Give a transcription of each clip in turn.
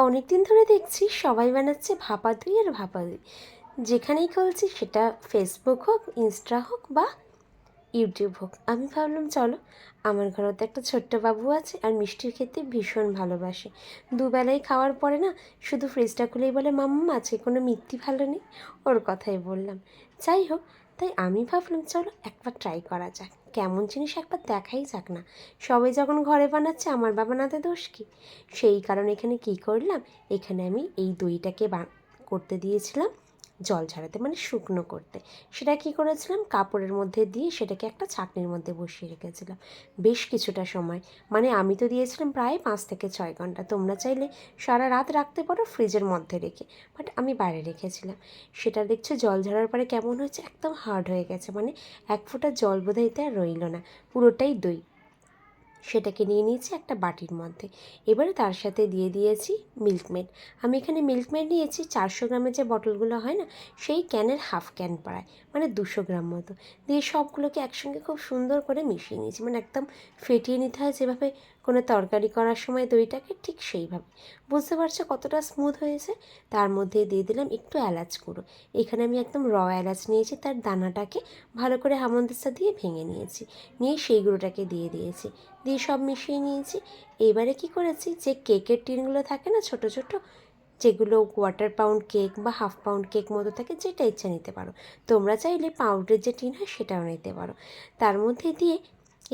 অনেক দিন ধরে দেখছি সবাই বানাচ্ছে ভাপা দই আর ভাপা দই। যেখানেই খুলছি সেটা ফেসবুক হোক, ইনস্টা হোক বা ইউটিউব হোক, আমি ভাবলাম চলো, আমার ঘরে তো একটা ছোট্ট বাবু আছে আর মিষ্টির খেতে ভীষণ ভালোবাসে। দুবেলাই খাওয়ার পরে না শুধু ফ্রিজটা খুলেই বলে মাম্মা আছে, কোনো মিথ্যি ভালো নেই। ওর কথাই বললাম। যাই হোক, তাই আমি ভাবলাম চলো একবার ট্রাই করা যাক, কেমন জিনিস একবার দেখাই যাক না। সবাই যখন ঘরে বানাচ্ছে আমার বানাতে দোষ কী? সেই কারণে এখানে কি করলাম, এখানে আমি এই দইটাকে করতে দিয়েছিলাম জল ঝরাতে, মানে শুকনো করতে। সেটা কি করেছিলাম, কাপড়ের মধ্যে দিয়ে সেটাকে একটা ছাঁকনির মধ্যে বসিয়ে রেখেছিলাম বেশ কিছুটা সময়। মানে আমি তো দিয়েছিলাম প্রায় 5 থেকে 6 ঘন্টা, তোমরা চাইলে সারা রাত রাখতে পারো ফ্রিজের মধ্যে রেখে, বাট আমি বাইরে রেখেছিলাম। সেটা দেখছো জল ঝরার পরে কেমন হয়েছে, একদম হার্ড হয়ে গেছে, মানে এক ফোঁটা জল বোধহয় এতে আর রইল না, পুরোটাই দই। সেটাকে নিয়ে নিয়েছি একটা বাটির মধ্যে। এবারে তার সাথে দিয়ে দিয়েছি মিল্কমেড। আমি এখানে মিল্কমেড নিয়েছি 400 গ্রামের যে বটলগুলো হয় না, সেই ক্যানের হাফ ক্যান প্রায়, মানে 200 গ্রাম মতো দিয়ে সবগুলোকে একসঙ্গে খুব সুন্দর করে মিশিয়ে নিয়েছি। মানে একদম ফেটিয়ে নিতে হয় যেভাবে কোনো তরকারি করার সময় দইটাকে, ঠিক সেইভাবে। বুঝতে পারছো কতটা স্মুথ হয়েছে? তার মধ্যে দিয়ে দিলাম একটু এলাচ গুঁড়ো। এখানে আমি একদম র এলাচ নিয়েছি, তার দানাটাকে ভালো করে হামানদিস্তা দিয়ে ভেঙে নিয়েছি, নিয়ে সেই গুঁড়োটাকে দিয়ে দিয়েছি, দিয়ে সব মিশিয়ে নিয়েছি। এবারে কি করেছি, যে কেকের টিনগুলো থাকে না ছোট ছোট, যেগুলো কোয়ার্টার কেক বা হাফ পাউন্ড কেক মতো থাকে, যেটা ইচ্ছা নিতে পারো। তোমরা চাইলে পাউডারের যে টিন হয় সেটাও নিতে পারো। তার মধ্যে দিয়ে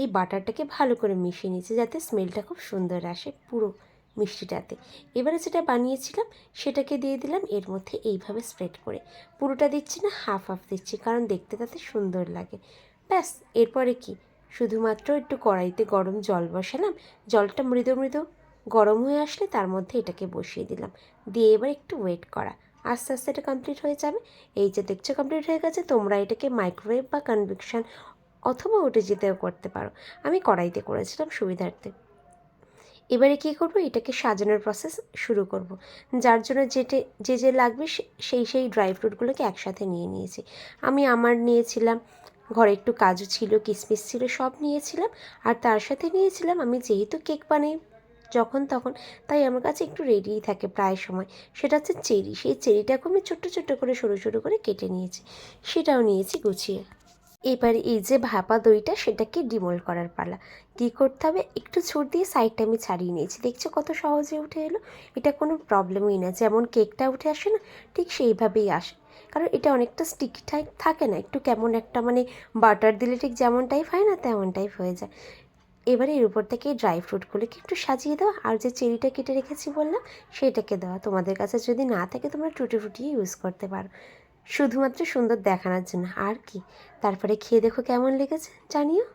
এই বাটারটাকে ভালো করে মিশিয়ে নিয়েছি যাতে স্মেলটা খুব সুন্দর আসে পুরো মিষ্টিটাতে। এবারে যেটা বানিয়েছিলাম সেটাকে দিয়ে দিলাম এর মধ্যে, এইভাবে স্প্রেড করে। পুরোটা দিচ্ছি না, হাফ হাফ দিচ্ছি, কারণ দেখতে তাতে সুন্দর লাগে। ব্যাস, এরপরে কি, শুধুমাত্র একটু কড়াইতে গরম জল বসালাম, জলটা মৃদু মৃদু গরম হয়ে আসলে তার মধ্যে এটাকে বসিয়ে দিলাম, দিয়ে এবার একটু ওয়েট করা। আস্তে আস্তে এটা কমপ্লিট হয়ে যাবে। এই যে দেখছো কমপ্লিট হয়ে গেছে, তোমরা এটাকে মাইক্রোওয়েভ বা কনভেকশন অথবা ওটিজিতেও করতে পারো। আমি কড়াইতে করেছিলাম সুবিধার্থে। এবারে কী করব, এটাকে সাজানোর প্রসেস শুরু করব। যার জন্য যে লাগবে সেই ড্রাই ফ্রুটগুলোকে একসাথে নিয়ে নিয়েছি। আমি আমার নিয়েছিলাম, ঘরে একটু কাজু ছিল, কিশমিশ ছিল, সব নিয়েছিলাম। আর তার সাথে নিয়েছিলাম, আমি যেহেতু কেক বানাই যখন তখন, তাই আমার কাছে একটু রেডিই থাকে প্রায় সময়, সেটা হচ্ছে চেরি। সেই চেরিটাকে আমি ছোট্ট ছোট্ট করে সরু সরু করে কেটে নিয়েছি, সেটাও নিয়েছি গুছিয়ে। এবারে এই যে ভাপা দইটা সেটাকে ডিমোল্ড করার পালা। কী করতে হবে, একটু ছুট দিয়ে সাইডটা আমি ছাড়িয়ে নিয়েছি। দেখছো কত সহজে উঠে এলো? এটা কোনো প্রবলেমই না, যেমন কেকটা উঠে আসে না, ঠিক সেইভাবেই আসে। কারণ এটা অনেকটা স্টিকি টাইপ থাকে না, একটু কেমন একটা, মানে বাটার দিলে ঠিক যেমন টাইপ হয় না তেমন টাইপ হয়ে যায়। এবারে এর উপর থেকে ড্রাই ফ্রুটগুলোকে একটু সাজিয়ে দেওয়া, আর যে চেরিটা কেটে রেখেছি বললাম সেটাকে দেওয়া। তোমাদের কাছে যদি না থাকে তোমরা টুটি ফুটি ইউজ করতে পারো, শুধুমাত্র সুন্দর দেখানোর জন্য, আর কি। তারপরে খেয়ে দেখো কেমন লেগেছে, জানিও।